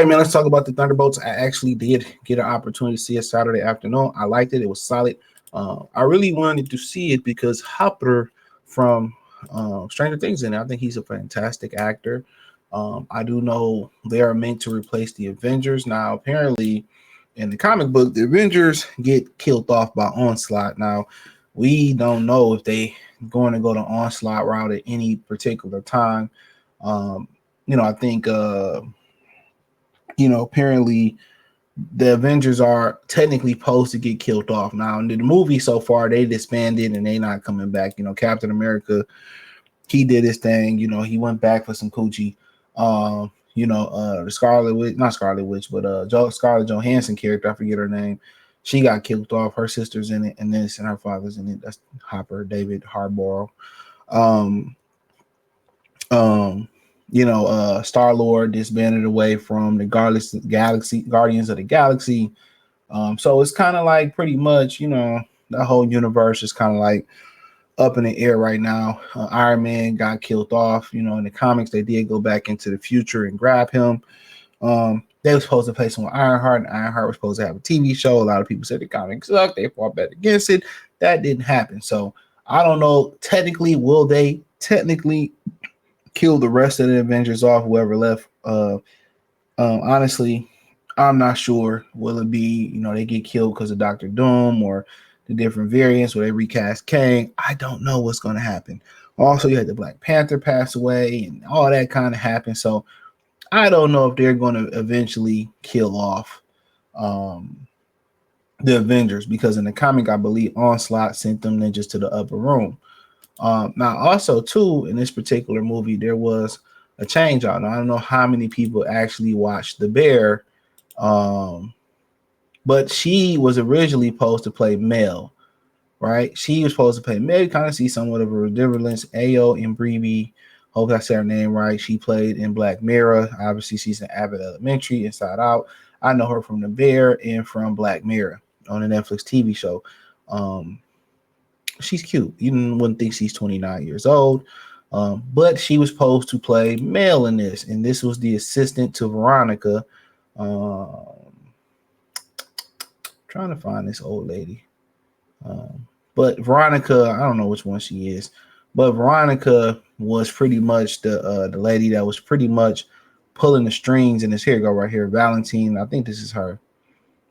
right, man, let's talk about the Thunderbolts. I actually did get an opportunity to see it Saturday afternoon. I liked it. It was solid. I really wanted to see it because Hopper from Stranger Things in it. I think he's a fantastic actor. I do know they are meant to replace the Avengers. Now, apparently, in the comic book, the Avengers get killed off by Onslaught. Now, we don't know if they going to go to Onslaught route at any particular time. Um, I think apparently the Avengers are technically supposed to get killed off. Now, in the movie so far, they disbanded and they not coming back. Captain America, he did his thing. He went back for some coochie. The Scarlet Witch, not Scarlet Witch, but Scarlett Johansson character, I forget her name. She got killed off. Her sister's in it, and this, and her father's in it. That's Hopper, David Harbour. Um, Star Lord disbanded away from the Guardians of the Galaxy. So it's kind of like pretty much, the whole universe is kind of like up in the air right now. Iron Man got killed off. In the comics, they did go back into the future and grab him. They were supposed to play some with Ironheart, and Ironheart was supposed to have a TV show. A lot of people said the comics sucked. They fought back against it. That didn't happen. So I don't know. Technically, will they kill the rest of the Avengers off, whoever left? Honestly, I'm not sure. Will it be, they get killed because of Doctor Doom or the different variants, where they recast Kang? I don't know what's going to happen. Also, you had the Black Panther pass away and all that kind of happened. So I don't know if they're going to eventually kill off the Avengers, because in the comic, I believe Onslaught sent them ninjas to the upper room. Now, also, too, in this particular movie, there was a change out. Now, I don't know how many people actually watched The Bear, but she was originally supposed to play Mel, right? She was supposed to play Mel. You kind of see somewhat of a resemblance. Ayo Imbribi, hope I said her name right. She played in Black Mirror. Obviously, she's in Abbott Elementary, Inside Out. I know her from The Bear and from Black Mirror on the Netflix TV show. She's cute. You wouldn't think she's 29 years old. But she was supposed to play Mel in this. And this was the assistant to Veronica. Trying to find this old lady. But Veronica, I don't know which one she is. But Veronica was pretty much the lady that was pretty much pulling the strings in this. Here go right here. Valentine. I think this is her.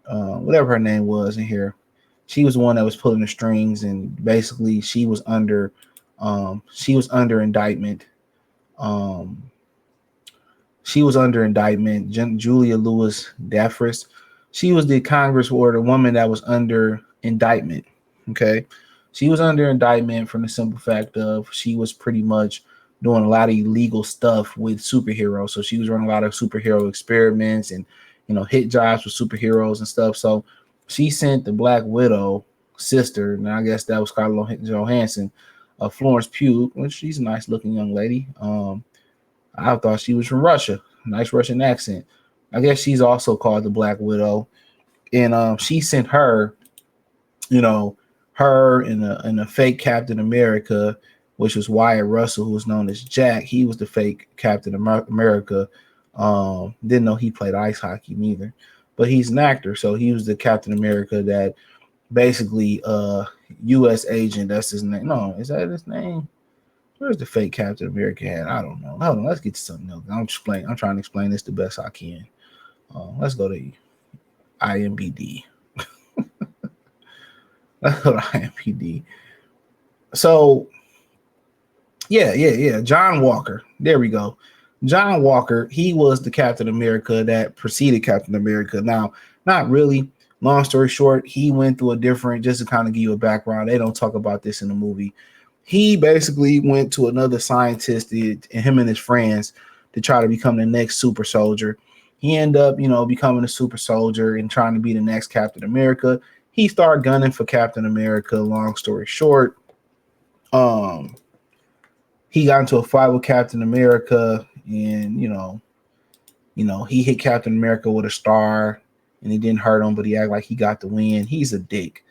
Whatever her name was in here. She was the one that was pulling the strings, and basically she was under indictment. She was under indictment. Julia Louis Dreyfus. She was the Congress or the woman that was under indictment. Okay. She was under indictment from the simple fact of she was pretty much doing a lot of illegal stuff with superheroes. So she was running a lot of superhero experiments and, hit jobs with superheroes and stuff. So she sent the Black Widow sister, and I guess that was Scarlett Johansson, Florence Pugh, which she's a nice looking young lady. I thought she was from Russia, nice Russian accent. I guess she's also called the Black Widow, and she sent her, her and a fake Captain America, which was Wyatt Russell, who was known as Jack. He was the fake Captain America. Didn't know he played ice hockey neither, but he's an actor, so he was the Captain America that basically U.S. agent. That's his name. No, is that his name? Where's the fake Captain America hat? I don't know. Hold on, let's get to something else. I'm trying to explain this the best I can. Let's go to IMDb. Let's go to IMDb. So, yeah. John Walker. There we go. John Walker, he was the Captain America that preceded Captain America. Now, not really. Long story short, he went through just to kind of give you a background. They don't talk about this in the movie. He basically went to another scientist, and him and his friends, to try to become the next super soldier. He ended up, becoming a super soldier and trying to be the next Captain America. He started gunning for Captain America. Long story short, he got into a fight with Captain America, and he hit Captain America with a star, and he didn't hurt him, but he acted like he got the win. He's a dick,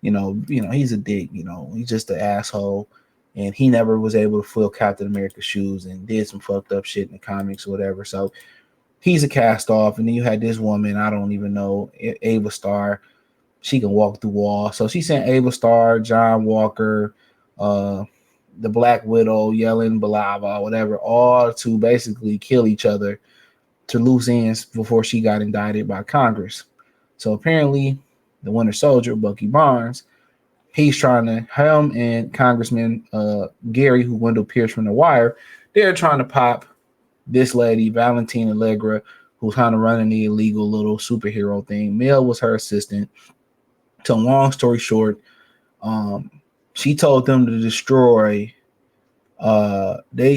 he's a dick. He's just an asshole, and he never was able to fill Captain America's shoes and did some fucked up shit in the comics or whatever. So He's a cast off, and then you had this woman, I don't even know, Ava Star. She can walk through walls. So she sent Ava Star, John Walker, uh, the Black Widow, Yelena Belova, whatever, all to basically kill each other to loose ends before she got indicted by Congress. So apparently, the Winter Soldier, Bucky Barnes, he's trying to, him and Congressman Gary, who Wendell Pierce from The Wire, they're trying to pop this lady, Valentina Allegra, who's kind of running the illegal little superhero thing. Mel was her assistant. So long story short, um, she told them to destroy.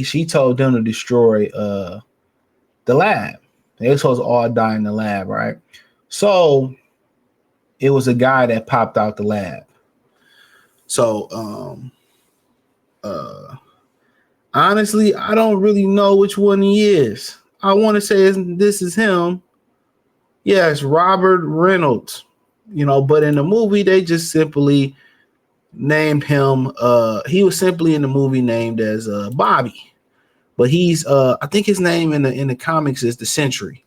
She told them to destroy the lab. They were supposed to all die in the lab, right? So it was a guy that popped out the lab. So honestly, I don't really know which one he is. I want to say this is him. Yeah, it's Robert Reynolds. But in the movie, they just simply named him. He was simply in the movie named as Bobby, but he's I think his name in the comics is the Sentry.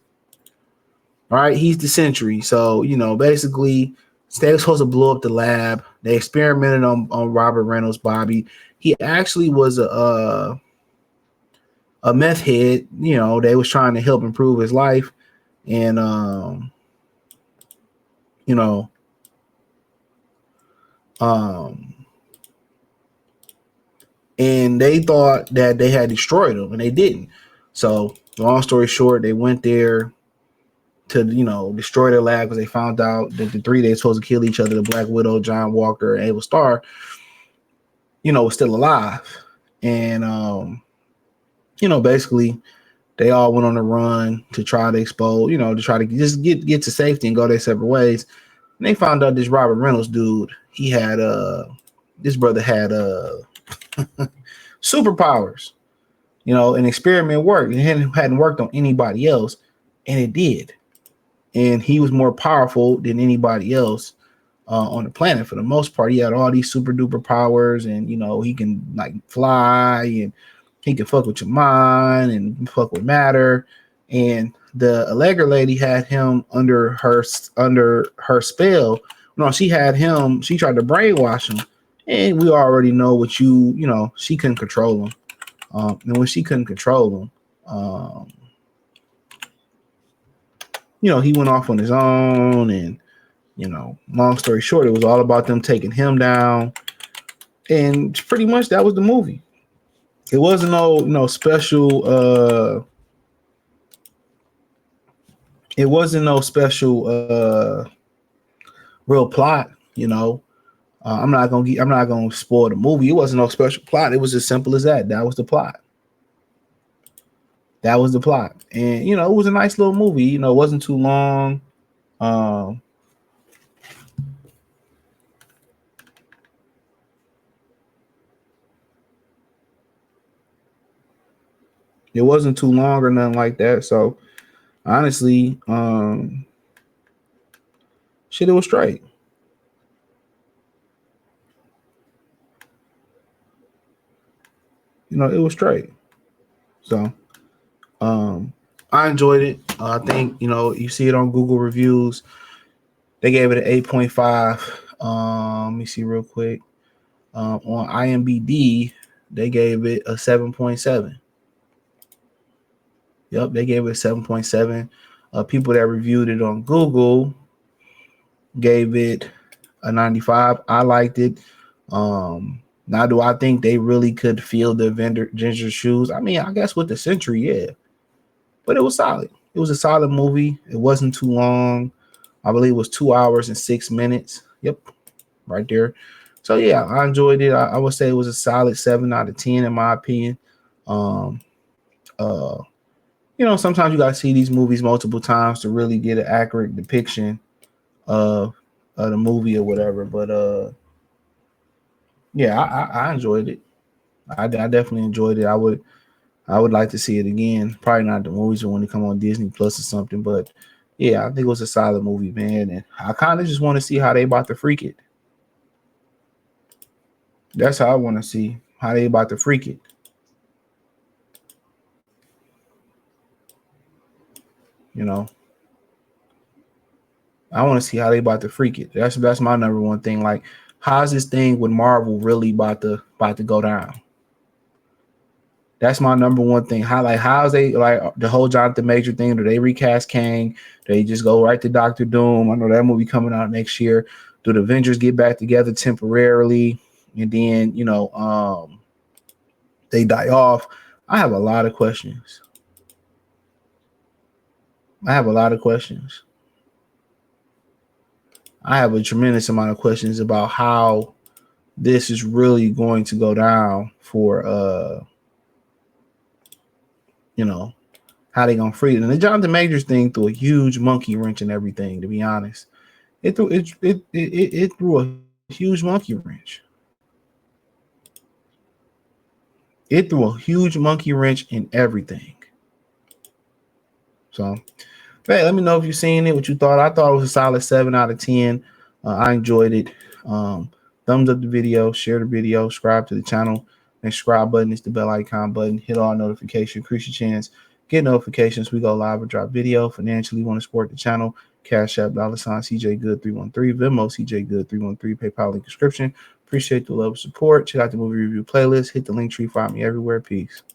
All right, he's the Sentry. So basically, they were supposed to blow up the lab. They experimented on Robert Reynolds, Bobby. He actually was a meth head. They was trying to help improve his life, and you know, and they thought that they had destroyed him, and they didn't. So, long story short, they went there to destroy their lab because they found out that the three they were supposed to kill each other, the Black Widow, John Walker, and Ava Star, was still alive, and basically they all went on a run to try to expose, to try to just get to safety and go their separate ways. And they found out this Robert Reynolds dude, he had this brother had superpowers, an experiment worked. It hadn't worked on anybody else, and it did. And he was more powerful than anybody else on the planet for the most part. He had all these super duper powers, and he can like fly, and he can fuck with your mind and fuck with matter. And the Allegra lady had him under her spell. No, she had him. She tried to brainwash him, and we already know what she couldn't control him. And when she couldn't control him, he went off on his own. And long story short, it was all about them taking him down. And pretty much that was the movie. It wasn't no special. It wasn't no special real plot. I'm not gonna spoil the movie. It wasn't no special plot. It was as simple as that. That was the plot. That was the plot. And it was a nice little movie. It wasn't too long. It wasn't too long or nothing like that. So honestly, shit, it was straight. It was straight. So I enjoyed it. I think, you see it on Google reviews. They gave it an 8.5. Let me see real quick. On IMDb, they gave it a 7.7. Yep, they gave it a 7.7. People that reviewed it on Google gave it a 95. I liked it. Now, do I think they really could feel the Ginger's shoes? I mean, I guess with the Sentry, yeah. But it was solid. It was a solid movie. It wasn't too long. I believe it was 2 hours and 6 minutes. Yep, right there. So, yeah, I enjoyed it. I would say it was a solid 7 out of 10 in my opinion. Sometimes you got to see these movies multiple times to really get an accurate depiction of the movie or whatever. But, yeah, I enjoyed it. I definitely enjoyed it. I would like to see it again. Probably not the movies when they come on Disney Plus or something, but yeah, I think it was a solid movie, man. And I kind of just want to see how they about to freak it. That's how I want to see how they about to freak it. You know, I want to see how they about to freak it. That's my number one thing. Like, how's this thing with Marvel really about to go down? That's my number one thing. How's they like the whole Jonathan Major thing? Do they recast Kang? Do they just go right to Doctor Doom? I know that movie coming out next year. Do the Avengers get back together temporarily and then they die off? I have a lot of questions. I have a lot of questions. I have a tremendous amount of questions about how this is really going to go down for how they gonna free it. And the Jonathan Majors thing threw a huge monkey wrench in everything, to be honest. It threw a huge monkey wrench. It threw a huge monkey wrench in everything. So, hey, let me know if you've seen it, what you thought. I thought it was a solid 7 out of 10. I enjoyed it. Thumbs up the video, share the video, subscribe to the channel. And subscribe button is the bell icon button. Hit all notifications, increase your chance. Get notifications. We go live or drop video. Financially, want to support the channel. Cash App, $CJ Good 313, Venmo CJ Good 313, PayPal link description. Appreciate the love and support. Check out the movie review playlist. Hit the link tree. Find me everywhere. Peace.